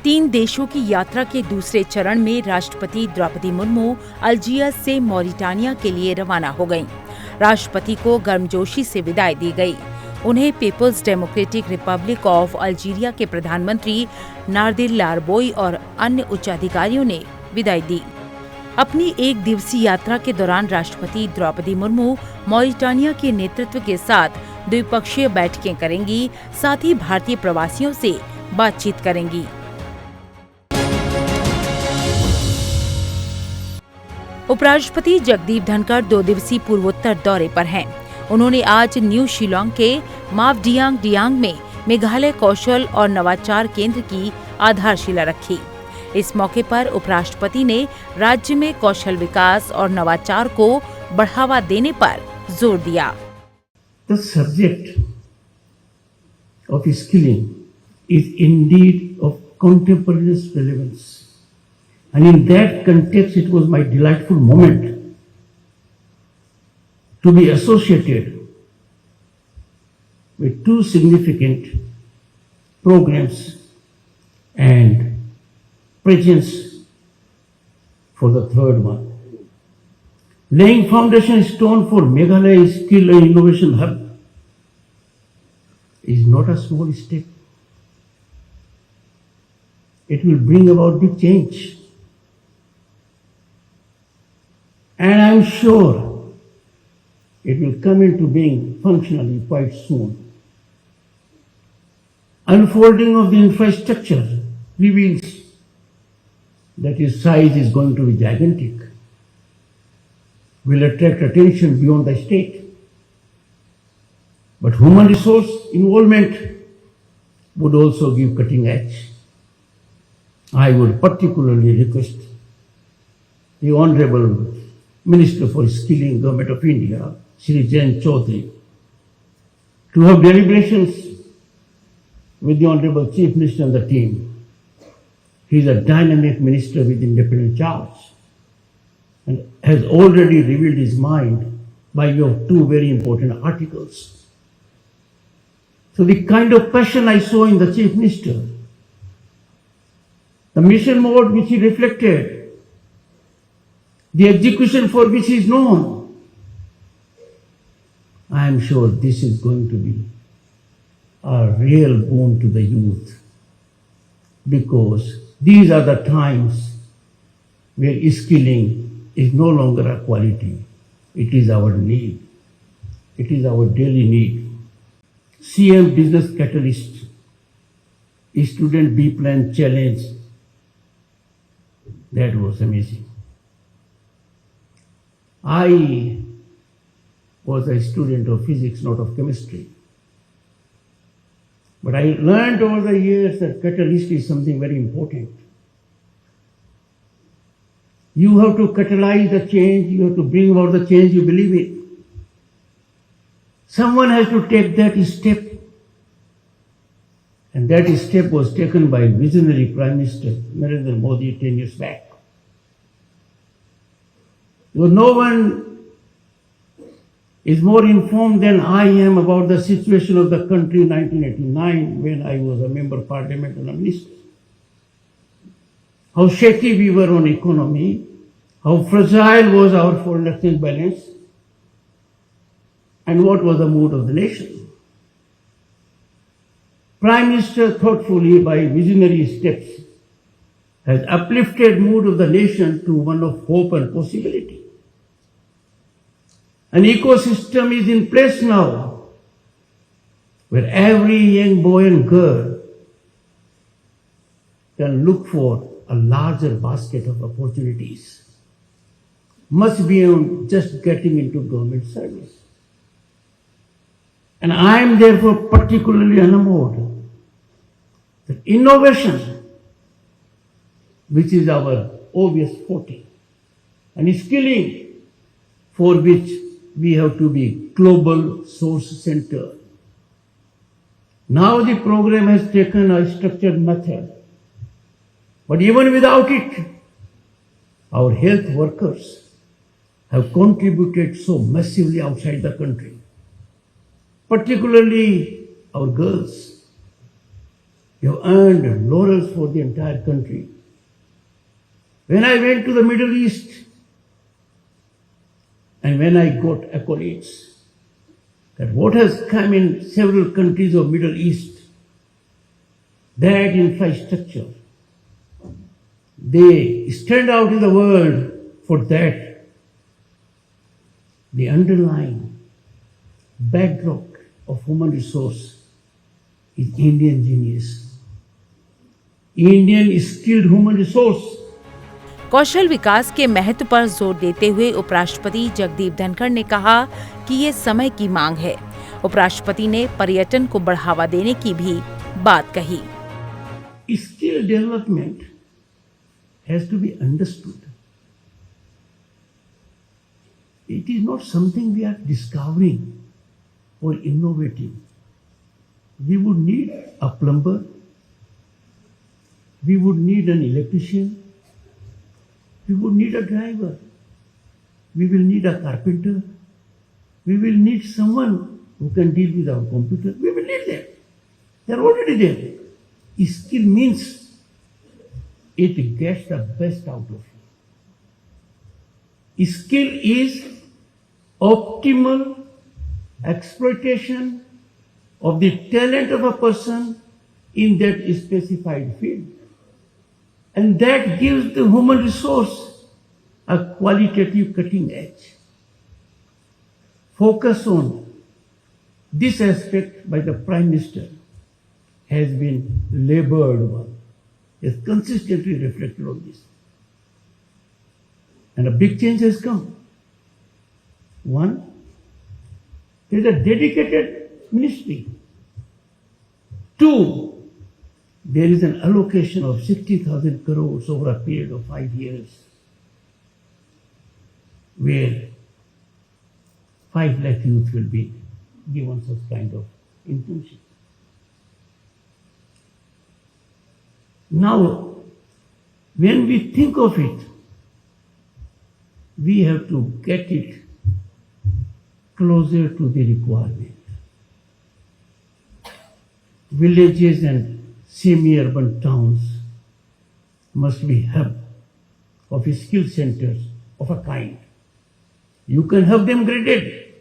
3 देशों की यात्रा के दूसरे चरण में राष्ट्रपति द्रौपदी मुर्मू अल्जीरिया से मॉरिटानिया के लिए रवाना हो गयीं। राष्ट्रपति को गर्मजोशी से विदाई दी गई। उन्हें People's Democratic Republic of Algeria के प्रधानमंत्री नादिर लारबोई और अन्य उच्च अधिकारियों ने विदाई दी। अपनी 1 दिवसीय यात्रा के दौरान राष्ट्रपति द्रौपदी मुर्मू मॉरिटानिया के नेतृत्व के साथ द्विपक्षीय बैठकें करेंगी, साथ ही भारतीय प्रवासियों से बातचीत करेंगी। उपराष्ट्रपति जगदीप धनखड़ 2 दिवसीय पूर्वोत्तर दौरे पर हैं। उन्होंने आज न्यू शिलांग के मावडियांग में मेघालय कौशल और नवाचार केंद्र की आधारशिला रखी। इस मौके पर उपराष्ट्रपति ने राज्य में कौशल विकास और नवाचार को बढ़ावा देने पर जोर दिया। The subject of skilling is indeed of contemporaneous relevance. And in that context, it was my delightful moment to be associated with 2 significant programs and presence for the 3rd one. Laying foundation stone for Meghalaya Skill and Innovation Hub is not a small step. It will bring about big change. And I am sure it will come into being functionally quite soon. Unfolding of the infrastructure reveals that its size is going to be gigantic, will attract attention beyond the state. But human resource involvement would also give cutting edge. I would particularly request the Honorable Minister for Skilling, Government of India, Shri Choudhary, to have deliberations with the Honorable Chief Minister and the team. He is a dynamic minister with independent charge and has already revealed his mind by way of 2 very important articles. So the kind of passion I saw in the Chief Minister, the mission mode which he reflected, the execution for which he is known, I am sure this is going to be a real boon to the youth, because these are the times where skilling is no longer a quality. It is our need. It is our daily need. CM Business Catalyst, Student B-Plan Challenge, that was amazing. I was a student of physics, not of chemistry. But I learned over the years that catalyst is something very important. You have to catalyze the change, you have to bring about the change you believe in. Someone has to take that step. And that step was taken by visionary Prime Minister Narendra Modi 10 years back. Because no one is more informed than I am about the situation of the country in 1989 when I was a member of Parliament and a minister. How shaky we were on economy, how fragile was our foreign exchange balance, and what was the mood of the nation. Prime Minister thoughtfully by visionary steps has uplifted mood of the nation to one of hope and possibility. An ecosystem is in place now where every young boy and girl can look for a larger basket of opportunities, much beyond just getting into government service. And I am therefore particularly enamored that innovation, which is our obvious forte, and skilling, for which we have to be global source center. Now the program has taken a structured method, but even without it, our health workers have contributed so massively outside the country, particularly our girls. You have earned laurels for the entire country. When I went to the Middle East and when I got accolades, that what has come in several countries of Middle East, that infrastructure, they stand out in the world for that. The underlying bedrock of human resource is Indian genius. Indian skilled human resource. कौशल विकास के महत्व पर जोर देते हुए उपराष्ट्रपति जगदीप धनखड़ ने कहा कि ये समय की मांग है। उपराष्ट्रपति ने पर्यटन को बढ़ावा देने की भी बात कही। Skill development has to be understood. It is not something we are discovering or innovating. We would need a plumber. We would need an electrician. We would need a driver. We will need a carpenter. We will need someone who can deal with our computer. We will need them. They are already there. Skill means it gets the best out of you. Skill is optimal exploitation of the talent of a person in that specified field. And that gives the human resource a qualitative cutting edge. Focus on this aspect by the Prime Minister has been labored on, has consistently reflected on this. And a big change has come. One, there is a dedicated ministry. Two, there is an allocation of 60,000 crores over a period of 5 years, where 5 lakh youth will be given such kind of internship. Now, when we think of it, we have to get it closer to the requirement. Villages and semi-urban towns must be hub of skill centers of a kind. You can have them graded.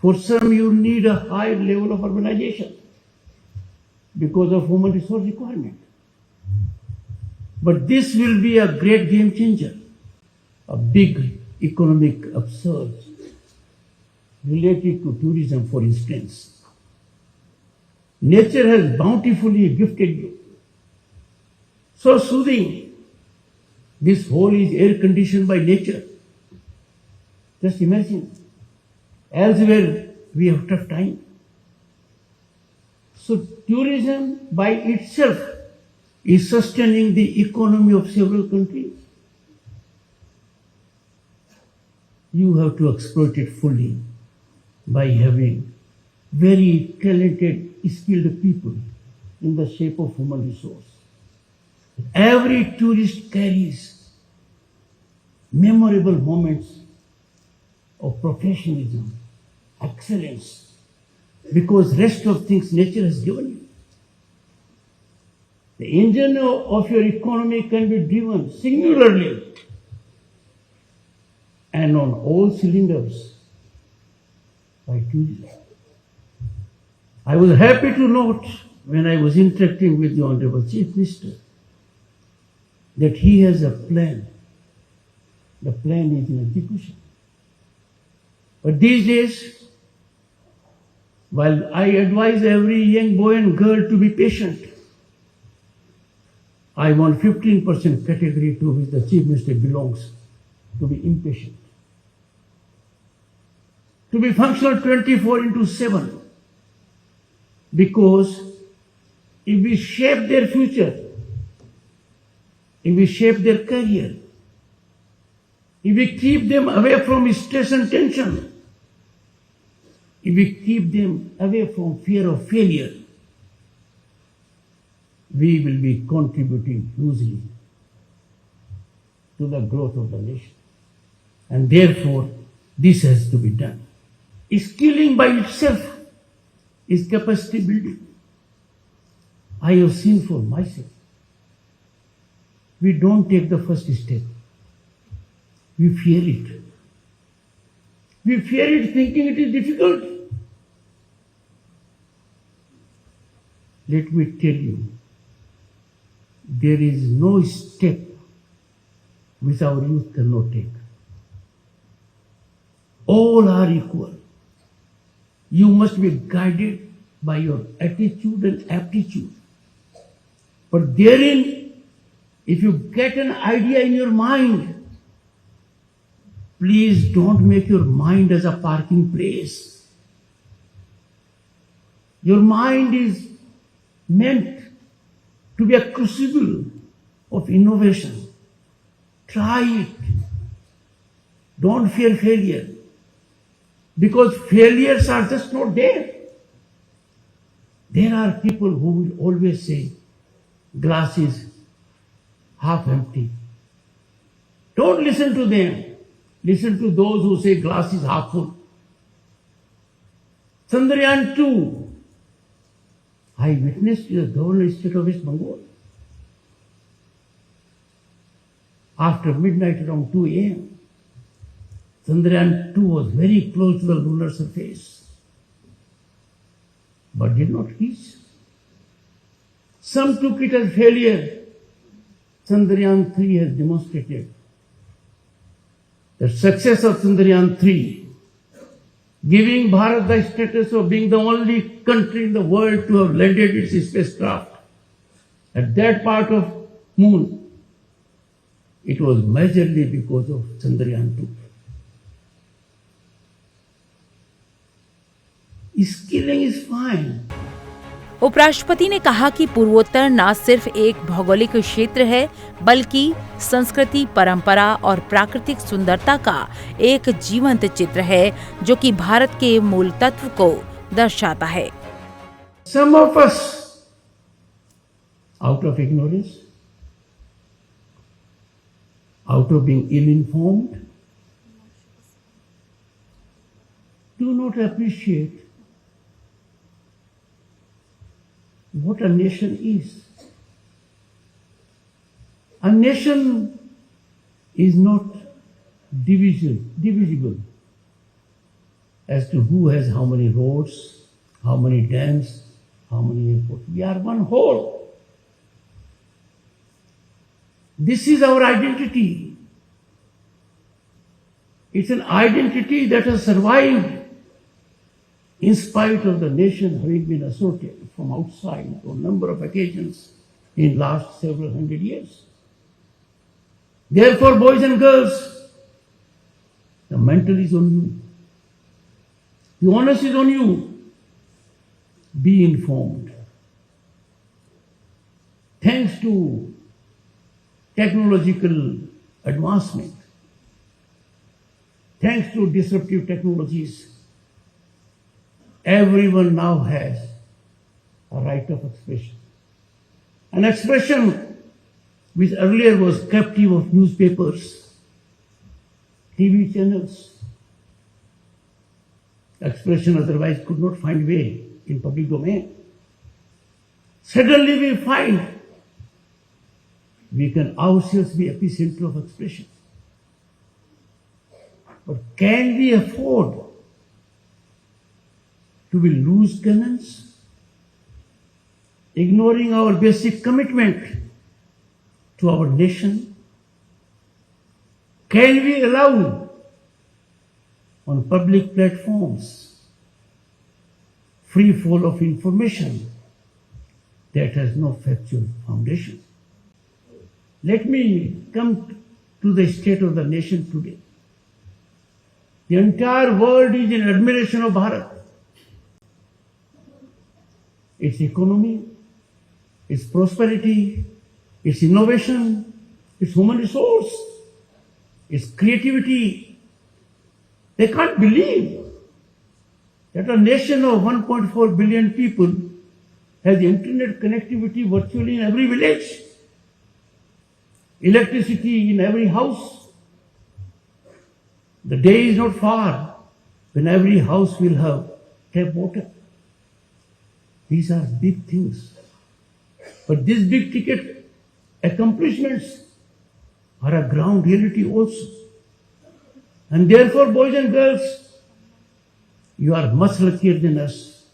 For some, you need a higher level of urbanization because of human resource requirement. But this will be a great game changer, a big economic upsurge related to tourism, for instance. Nature has bountifully gifted you. So soothing. This hole is air conditioned by nature. Just imagine. Elsewhere we have tough time. So tourism by itself is sustaining the economy of several countries. You have to exploit it fully by having very talented, skilled people in the shape of human resource. Every tourist carries memorable moments of professionalism, excellence, because rest of things nature has given you. The engine of your economy can be driven singularly and on all cylinders by tourism. I was happy to note when I was interacting with the Honorable Chief Minister that he has a plan. The plan is in execution. But these days, while I advise every young boy and girl to be patient, I want 15% category to which the Chief Minister belongs to be impatient. To be functional 24/7. Because if we shape their future, if we shape their career, if we keep them away from stress and tension, if we keep them away from fear of failure, we will be contributing hugely to the growth of the nation. And therefore, this has to be done. Skilling by itself is capacity building. I have seen for myself. We don't take the first step. We fear it. We fear it thinking it is difficult. Let me tell you, there is no step which our youth cannot take. All are equal. You must be guided by your attitude and aptitude. But therein, if you get an idea in your mind, please don't make your mind as a parking place. Your mind is meant to be a crucible of innovation. Try it. Don't fear failure. Because failures are just not there. There are people who will always say, glass is half empty. Don't listen to them. Listen to those who say glass is half full. Chandrayaan 2. I witnessed the governor state of West Bengal. After midnight around 2 a.m., Chandrayaan 2 was very close to the lunar surface, but did not reach. Some took it as failure. Chandrayaan 3 has demonstrated the success of Chandrayaan 3, giving Bharat the status of being the only country in the world to have landed its spacecraft at that part of moon. It was majorly because of Chandrayaan 2. Skilling is fine. उपराष्ट्रपति ने कहा कि पूर्वोत्तर न सिर्फ एक भौगोलिक क्षेत्र है, बल्कि संस्कृति, परंपरा और प्राकृतिक सुंदरता का एक जीवंत चित्र है, जो कि भारत के मूल तत्व को दर्शाता है। Some of us, out of ignorance, out of being ill-informed, do not appreciate what a nation is. A nation is not divisible as to who has how many roads, how many dams, how many airports. We are one whole. This is our identity. It's an identity that has survived in spite of the nation having been assaulted from outside on a number of occasions in last several hundred years. Therefore, boys and girls, the mantle is on you. The onus is on you. Be informed. Thanks to technological advancement, thanks to disruptive technologies, everyone now has a right of expression. An expression which earlier was captive of newspapers, TV channels. Expression otherwise could not find way in public domain. Suddenly we find we can ourselves be epicenter of expression. But can we afford to be loose cannons, ignoring our basic commitment to our nation? Can we allow on public platforms free flow of information that has no factual foundation? Let me come to the state of the nation today. The entire world is in admiration of Bharat. Its economy, its prosperity, its innovation, its human resource, its creativity. They can't believe that a nation of 1.4 billion people has internet connectivity virtually in every village, electricity in every house. The day is not far when every house will have tap water. These are big things. But these big ticket accomplishments are a ground reality also. And therefore, boys and girls, you are much luckier than us.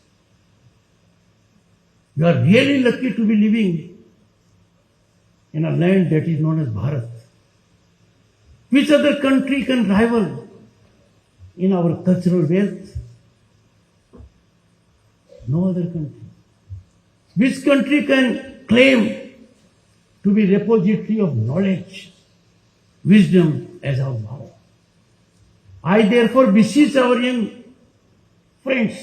You are really lucky to be living in a land that is known as Bharat. Which other country can rival in our cultural wealth? No other country. Which country can claim to be repository of knowledge, wisdom as our Bharat? I therefore beseech our young friends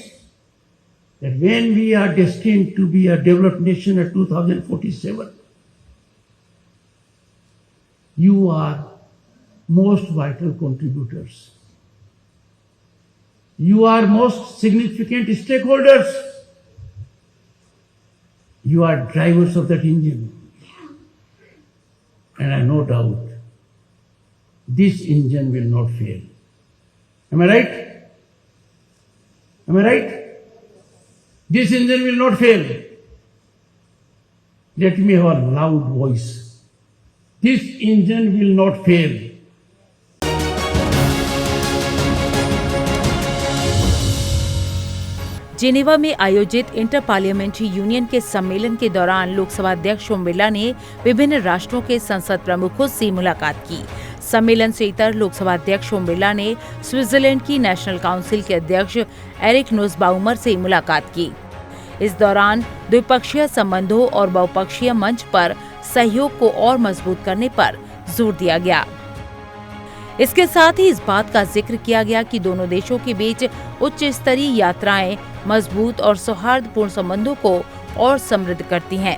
that when we are destined to be a developed nation at 2047, you are most vital contributors. You are most significant stakeholders. You are drivers of that engine. And I have no doubt this engine will not fail. Am I right? Am I right? This engine will not fail. Let me have a loud voice. This engine will not fail. Geneva में आयोजित inter parliamentary union के सम्मेलन के दौरान लोकसभा अध्यक्ष ओम बिरला ने विभिन्न राष्ट्रों के संसद प्रमुखों से मुलाकात की। सम्मेलन से इतर लोकसभा अध्यक्ष ओम बिरला ने स्विट्जरलैंड की नेशनल काउंसिल के अध्यक्ष एरिक नुसबाउमर से मुलाकात की। इस दौरान द्विपक्षीय संबंधों और बहुपक्षीय मंच पर सहयोग को और मजबूत करने पर जोर दिया गया। इसके साथ ही इस बात का जिक्र किया गया कि दोनों देशों के बीच उच्च स्तरीय यात्राएं मजबूत और सौहार्दपूर्ण संबंधों को और समृद्ध करती हैं।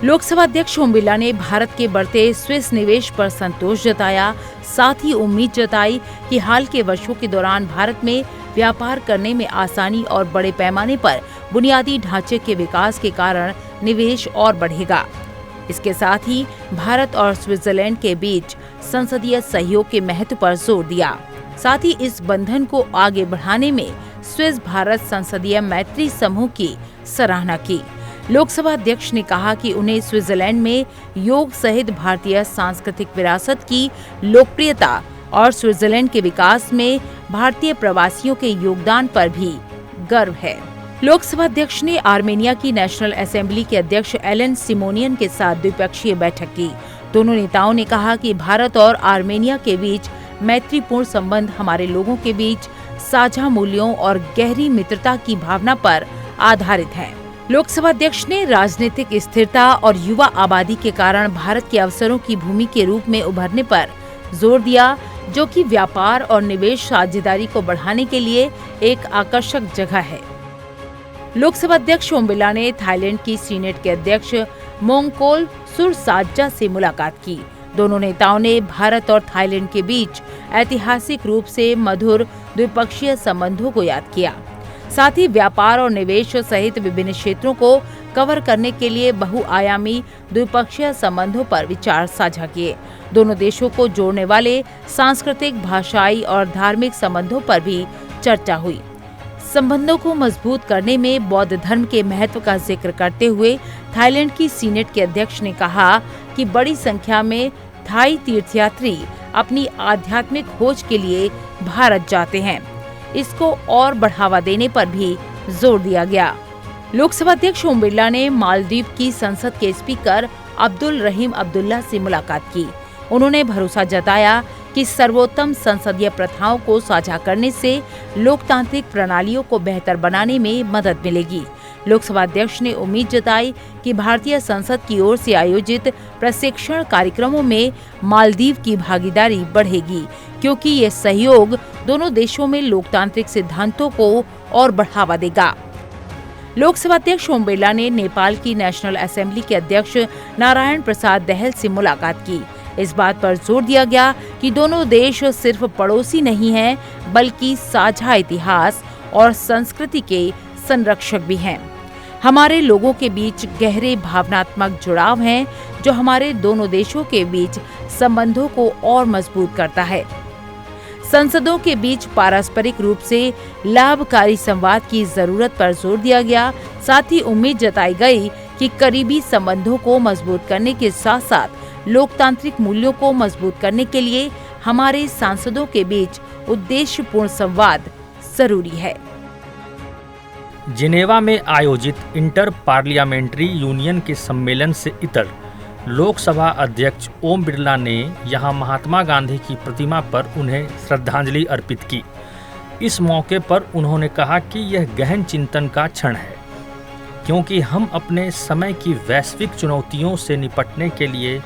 लोकसभा अध्यक्ष ओम बिरला ने भारत के बढ़ते स्विस निवेश पर संतोष जताया, साथ ही उम्मीद जताई कि हाल के वर्षों के दौरान भारत में व्यापार करने में आसानी और बड़े पैमाने पर बुनियादी ढांचे के विकास के कारण निवेश और बढ़ेगा। इसके साथ ही भारत और स्विट्जरलैंड के बीच संसदीय सहयोग के महत्व पर जोर दिया। साथ ही इस बंधन को आगे बढ़ाने में स्विस भारत संसदीय मैत्री समूह की सराहना की। लोकसभा अध्यक्ष ने कहा कि उन्हें स्विट्जरलैंड में योग सहित भारतीय सांस्कृतिक विरासत की लोकप्रियता और स्विट्जरलैंड के विकास में भारतीय प्रवासियों के योगदान पर भी गर्व है। लोकसभा अध्यक्ष ने आर्मेनिया की नेशनल असेंबली के अध्यक्ष एलन सिमोनियन के साथ द्विपक्षीय बैठक की। दोनों नेताओं ने कहा कि भारत और आर्मेनिया के बीच मैत्रीपूर्ण संबंध हमारे लोगों के बीच साझा मूल्यों और गहरी मित्रता की भावना पर आधारित है। लोकसभा अध्यक्ष ने राजनीतिक स्थिरता और युवा आबादी के कारण भारत के अवसरों की भूमि के रूप में उभरने पर जोर दिया, जो कि व्यापार और निवेश साझेदारी को बढ़ाने के लिए एक आकर्षक जगह है। लोकसभा अध्यक्ष ओम बिरला ने थाईलैंड की सीनेट के अध्यक्ष मोंगकोल सुरसाजा से मुलाकात की। दोनों नेताओं ने भारत और थाईलैंड के बीच ऐतिहासिक रूप से मधुर द्विपक्षीय संबंधों को याद किया। साथ ही व्यापार और निवेश सहित विभिन्न क्षेत्रों को कवर करने के लिए बहुआयामी द्विपक्षीय संबंधों पर विचार साझा किए। दोनों देशों को जोड़ने वाले सांस्कृतिक, भाषाई और धार्मिक संबंधों पर भी चर्चा हुई। संबंधों को मजबूत करने में बौद्ध धर्म के महत्व का जिक्र करते हुए थाईलैंड की सीनेट के अध्यक्ष ने कहा कि बड़ी संख्या में थाई तीर्थयात्री अपनी आध्यात्मिक खोज के लिए भारत जाते हैं। इसको और बढ़ावा देने पर भी जोर दिया गया। लोकसभा अध्यक्ष ओम बिरला ने मालदीव की संसद के स्पीकर अब्दुल रहीम अब्दुल्ला से मुलाकात की। उन्होंने भरोसा जताया कि सर्वोत्तम संसदीय प्रथाओं को साझा करने से लोकतांत्रिक प्रणालियों को बेहतर बनाने में मदद मिलेगी। लोकसभा अध्यक्ष ने उम्मीद जताई कि भारतीय संसद की ओर से आयोजित प्रशिक्षण कार्यक्रमों में मालदीव की भागीदारी बढ़ेगी, क्योंकि ये सहयोग दोनों देशों में लोकतांत्रिक सिद्धांतों को और बढ़ावा देगा। लोकसभा अध्यक्ष ओम बिरला ने नेपाल की नेशनल असेंबली के अध्यक्ष नारायण प्रसाद दहल से मुलाकात की। इस बात पर जोर दिया गया कि दोनों देश सिर्फ पड़ोसी नहीं हैं, बल्कि साझा इतिहास और संस्कृति के संरक्षक भी हैं। हमारे लोगों के बीच गहरे भावनात्मक जुड़ाव हैं, जो हमारे दोनों देशों के बीच संबंधों को और मजबूत करता है। संसदों के बीच पारस्परिक रूप से लाभकारी संवाद की जरूरत पर जोर दिया गया। साथ ही उम्मीद जताई गई कि कि करीबी संबंधों को मजबूत करने के साथ साथ लोकतांत्रिक मूल्यों को मजबूत करने के लिए हमारे सांसदों के बीच उद्देश्यपूर्ण संवाद जरूरी है। जिनेवा में आयोजित इंटर पार्लियामेंट्री यूनियन के सम्मेलन से इतर लोकसभा अध्यक्ष ओम बिरला ने यहां महात्मा गांधी की प्रतिमा पर उन्हें श्रद्धांजलि अर्पित की। इस मौके पर उन्होंने कहा कि यह गहन चिंतन का क्षण है, क्योंकि हम अपने समय की वैश्विक चुनौतियों से निपटने के लिए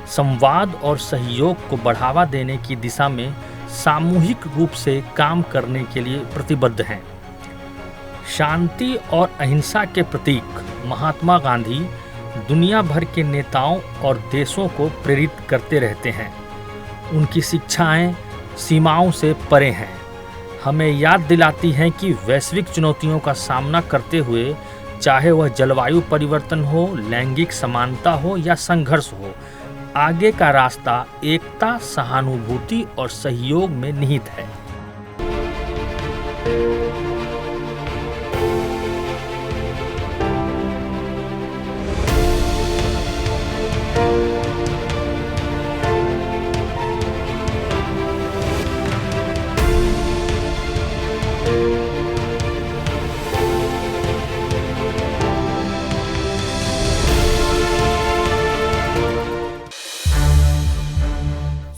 संवाद और सहयोग को बढ़ावा देने की दिशा में सामूहिक रूप से काम करने के लिए प्रतिबद्ध हैं। शांति और अहिंसा के प्रतीक महात्मा गांधी दुनिया भर के नेताओं और देशों को प्रेरित करते रहते हैं। उनकी शिक्षाएं सीमाओं से परे हैं, हमें याद दिलाती हैं कि वैश्विक चुनौतियों का सामना करते हुए, चाहे वह जलवायु परिवर्तन हो, लैंगिक समानता हो या संघर्ष हो, आगे का रास्ता एकता, सहानुभूति और सहयोग में निहित है।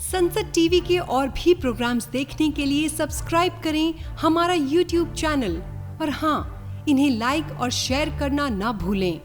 संसद टीवी के और भी प्रोग्राम्स देखने के लिए सब्सक्राइब करें हमारा YouTube चैनल और हाँ, इन्हें लाइक और शेयर करना ना भूलें।